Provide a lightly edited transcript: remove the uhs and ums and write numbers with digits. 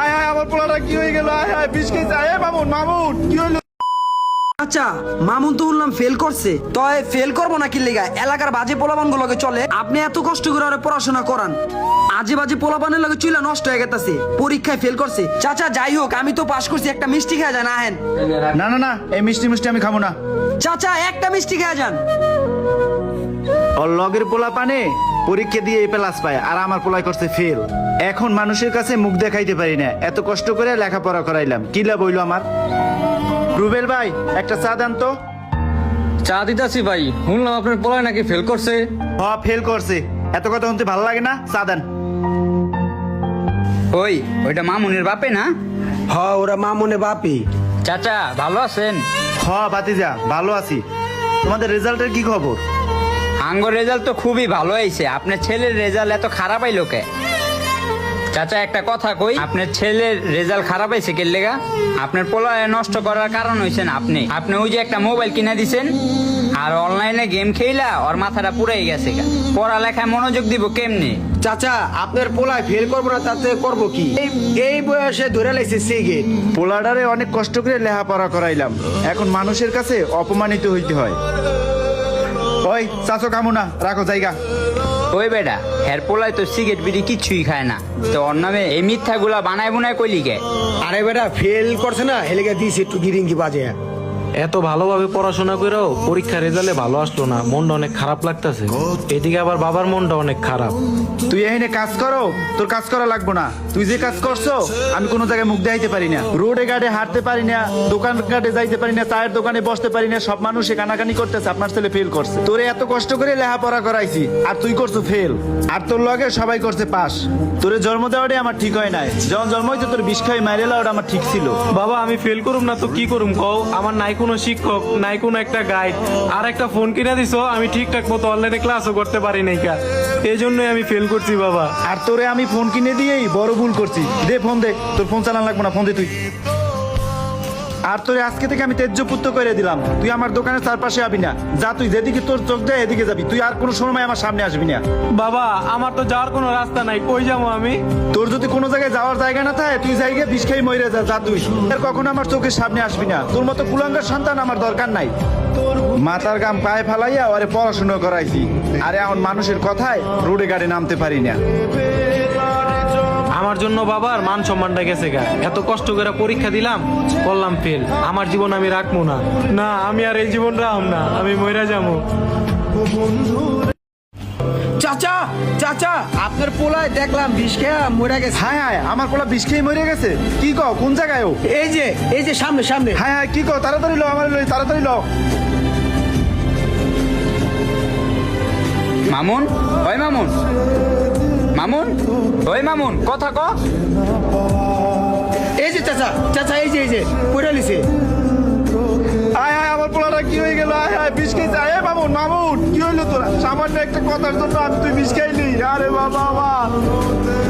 আয় আয় আমার পোলাটা কি হয়ে গেল? আয় আয় বিষ খেয়েছে। আয় মামুন মামুন কি হইলো? আচ্ছা মামুন তো বললাম ফেল করছে, তয় ফেল করবো না কি লেগা? এলাকার বাজে পোলাপান গুলোকে চলে, আপনি এত কষ্ট করে ওরা পড়াশোনা করান, আজে বাজে পোলাপানের লগে চুলা নষ্ট হয়ে গেছে, পরীক্ষায় ফেল করছে। চাচা যাই হোক, আমি তো পাশ করছি, একটা মিষ্টি খেয়ে যান। আহেন। না না না, এই মিষ্টি মিষ্টি আমি খাবো না। চাচা একটা মিষ্টি খেয়ে যান। ওর লগের পোলা পানে পরীক্ষা দিয়ে এই প্লাস পায়, আর আমার পোলাই করছে ফেল। এখন মানুষের কাছে মুখ দেখাইতে পারি না, এত কষ্ট করে লেখাপড়া করাইলাম, কি লাভ হইলো আমার? রুবেল ভাই একটা চা দেন তো। চা দিতাছি ভাই, শুনলাম আপনার পোলায় নাকি ফেল করছে। ফেল করছে, এত কথা শুনতে ভালো লাগে না, চা দেন। ওইটা মামুনের বাপে না? ওরা মামুনে বাপি। চাচা ভালো আছেন? ভাতিজা ভালো আছি। তোমাদের রেজাল্টের কি খবর? আঙ্গর রেজাল্ট তো খুবই ভালো হয়েছে, আপনার ছেলের রেজাল্ট এত খারাপ হইলো কে? চাচা একটা কথা কই, আপনার ছেলের রেজাল্ট খারাপ হয়েছে কে লেগা? আপনার পোলায় নষ্ট করার কারণ হয়েছেন আপনি ওই যে একটা মোবাইল কিনে দিছেন, আর অনলাইনে গেম খেলা ওর মাথাটা পুরাই গেছে। পড়ালেখায় মনোযোগ দিব কেমনি? চাচা আপনার পোলায় ফেল করবো না, তাতে করবো কি? এই বয়সে ধরে লাইছে সিগারেট। পোলাডারে অনেক কষ্ট করে লেখাপড়া করাইলাম, এখন মানুষের কাছে অপমানিত হইতে হয়। ওই চাচো কামুনা রাখো জায়গা। ওই বেটা হের পোলায় তো সিগারেট বিড়ি কিচ্ছুই খায় না, তো ওর নামে এই মিথ্যা গুলা বানায় বুনায় কইলি কে? আরে বেটা ফেল করছে না, হেলেগে দিয়েছে একটু গিরিঙ্গি বাজে। এত ভালোভাবে পড়াশোনা করেও পরীক্ষা রেজাল্টে ভালো আসলো না, মনটা অনেক খারাপ লাগতেছে। এদিকে আবার বাবার মনটা অনেক খারাপ। তুই এখানে কাজ করো, তোর কাজ করা লাগবো না। তুই যে কাজ করছো আমি কোনো জায়গায় মুখ দেখাইতে পারি না, রোডে ঘাটে হাঁটতে পারি না, দোকান ঘাটে যাইতে পারি না, চায়ের দোকানে বসতে পারি না। সব মানুষে কানাকানি করতেছে আপনার ছেলে ফেল করছে। তোরে এত কষ্ট করে লেখাপড়া করাইছি আর তুই করছো ফেল, আর তোর লগে সবাই করছে পাস। তোরে জন্ম দেওয়াটাই আমার ঠিক হয় নাই, যখন জন্ম হইতে তোর বিষ খাই মাইরেলা ওটা আমার ঠিক ছিল। বাবা আমি ফেল করুম না তো কি করুম কও? আমার নাই কোনো শিক্ষক, নাই কোনো একটা গাইড, আর একটা ফোন কিনে দিছো, আমি ঠিকঠাক মতো অনলাইনে ক্লাসও করতে পারি নাই কা, এই জন্যই আমি ফেল করছি বাবা। আর তোরে আমি ফোন কিনে দিয়েই বড় ভুল করছি। দে ফোন দে, তোর ফোন চালান লাগবো না, ফোন দে তুই। আর তোরে আজকে থেকে আমি তেজ্যপুত্র করে দিলাম, তুই আমার দোকানের চারপাশে আবি না। যা তুই যেদিকে তোর চোখ দেয় এদিকে যাবি, তুই আর কোনো সময় আমার সামনে আসবি না। বাবা আমার তো যাওয়ার কোনো রাস্তা নাই, কই যাবো আমি? তোর যদি কোনো জায়গায় যাওয়ার জায়গা না থাকে তুই জায়গায় বিষ খাই মরে যা তুই। আর কখনো আমার চোখের সামনে আসবি না, তোর মতো কুলাঙ্গার সন্তান আমার দরকার নাই। মাথার গাম পায়ে ফালাইয়া ওরে পড়াশোনা করাইছি, আরে এখন মানুষের কথায় রোডে গাড়ি নামতে পারি না। আমার জন্য বাবার মান সম্মানটা গেছে গা, এত কষ্ট করে পরীক্ষা দিলাম, করলাম ফেল। আমার জীবন আমি রাখবো না, না আমি আর এই জীবন রাখব না, আমি মইরা যাবো। চাচা চাচা আপনার পোলায় দেখলাম বিষ খেয়া মরে গেছে। হায় হায় আমার পোলা বিষ খেয়ে মরে গেছে? কি কও, কোন জায়গায় ও? এই যে সামনে সামনে। হায় হায় কি কও, তাড়াতাড়ি লো, আমার লই, তাড়াতাড়ি লো। মামুন, ওই মামুন, মামুন, ওই মামুন, কথা ক। এই যে চাচা চাচা এই যে পড়ে লিছে। আয় হায় আমার পোলাটা কি হয়ে গেল? আয় হায় বিষ খেয়েছে। আয় মামুন মামুন কি হইলো তোরা? সামান্য একটা কথার জন্য আমি তুই বিষ খাইলি? আরে বাবা।